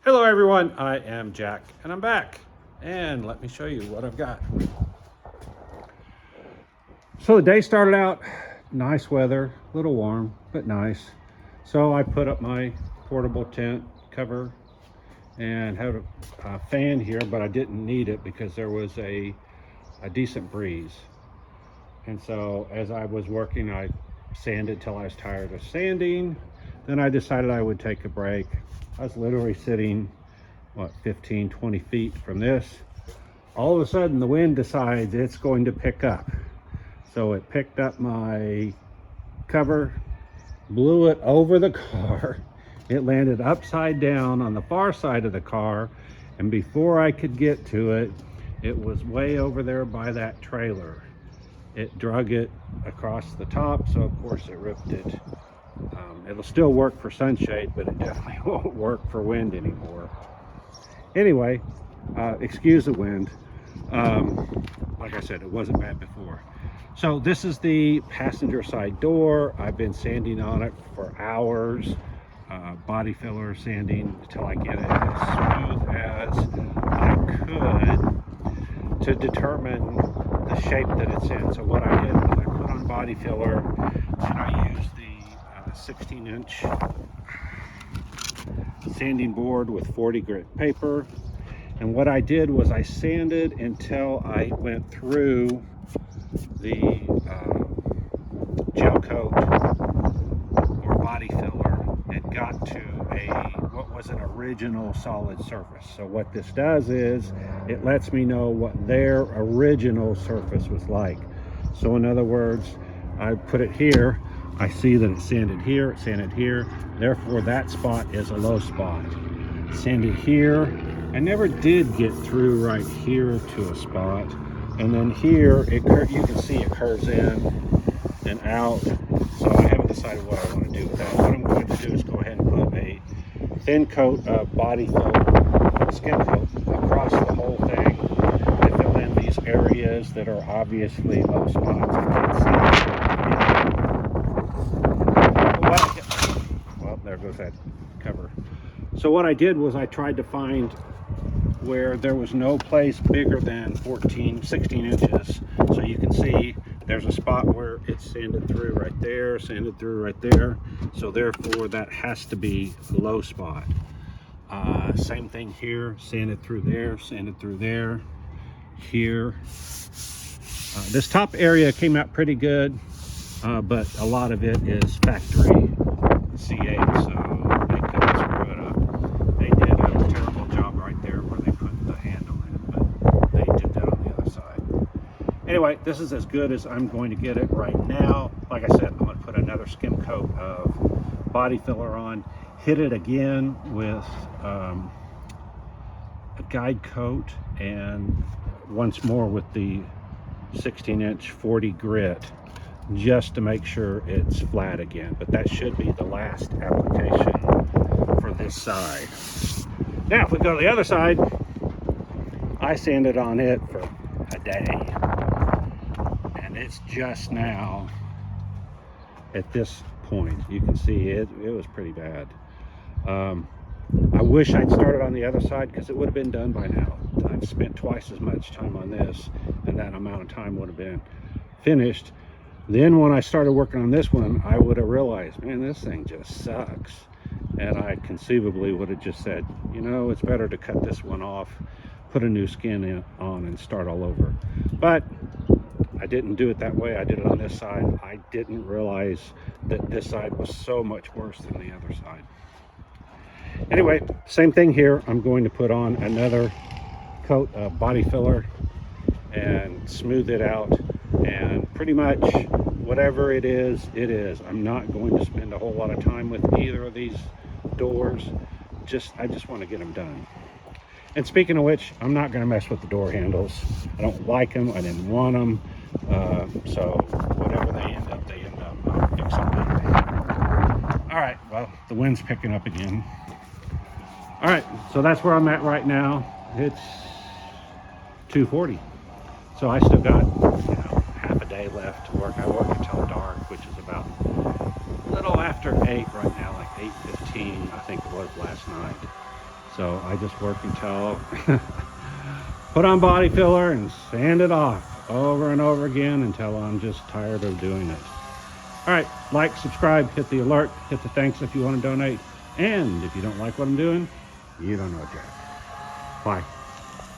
Hello everyone, I am Jack and I'm back, and let me show you what I've got. So the day started out nice weather, a little warm but nice. So I put up my portable tent cover and had a fan here, but I didn't need it because there was a decent breeze. And so as I was working, I sanded till I was tired of sanding. Then I decided I would take a break. I was literally sitting 15-20 feet from this. All of a sudden the wind decides it's going to pick up, so it picked up my cover, blew it over the car. It landed upside down on the far side of the car, and before I could get to it, it was way over there by that trailer. It drug it across the top, so of course it ripped it. It'll still work for sunshade, but it definitely won't work for wind anymore. Anyway, excuse the wind. Like I said, it wasn't bad before. So this is the passenger side door. I've been sanding on it for hours, body filler sanding until I get it as smooth as I could to determine the shape that it's in. So what I did was I put on body filler and I used the 16-inch sanding board with 40 grit paper, and what I did was I sanded until I went through the gel coat or body filler and got to what was an original solid surface. So what this does is it lets me know what their original surface was like. So in other words, I put it here, I see that it's sanded here, therefore that spot is a low spot. Sanded here, I never did get through right here to a spot, and then here you can see it curves in and out. So I haven't decided what I want to do with that. What I'm going to do is go ahead and put a thin coat of body filler, skin coat, across the whole thing to fill in these areas that are obviously low spots. I can't see it. Well, there goes that cover. So what I did was I tried to find where there was no place bigger than 16 inches. So you can see there's a spot where it's sanded through right there, sanded through right there. So therefore that has to be a low spot. Same thing here, sanded through there, here. This top area came out pretty good, but a lot of it is factory C8, so they couldn't screw it up. They did a terrible job right there where they put the handle in, but they did that on the other side. Anyway, this is as good as I'm going to get it right now. Like I said, I'm going to put another skim coat of body filler on, hit it again with a guide coat, and once more with the 16-inch 40 grit, just to make sure it's flat again. But that should be the last application for this side. Now if we go to the other side, I sanded on it for a day, and it's just now at this point. You can see it was pretty bad. I wish I'd started on the other side because it would have been done by now. I've spent twice as much time on this, and that amount of time would have been finished. Then when I started working on this one, I would have realized, man, this thing just sucks. And I conceivably would have just said, you know, it's better to cut this one off, put a new skin on, and start all over. But I didn't do it that way. I did it on this side. I didn't realize that this side was so much worse than the other side. Anyway, same thing here. I'm going to put on another coat of body filler and smooth it out, and pretty much whatever it is, it is. I'm not going to spend a whole lot of time with either of these doors. I just want to get them done. And speaking of which, I'm not going to mess with the door handles. I don't like them. I didn't want them. So whatever they end up, I'll fix them later. All right, well, the wind's picking up again. All right, so that's where I'm at right now. It's 2:40. So I still got, half a day left to work. I work until dark, which is about a little after 8 right now, like 8:15, I think it was last night. So I just work until put on body filler and sand it off over and over again until I'm just tired of doing it. All right, like, subscribe, hit the alert, hit the thanks if you want to donate. And if you don't like what I'm doing, you don't know Jack. Bye.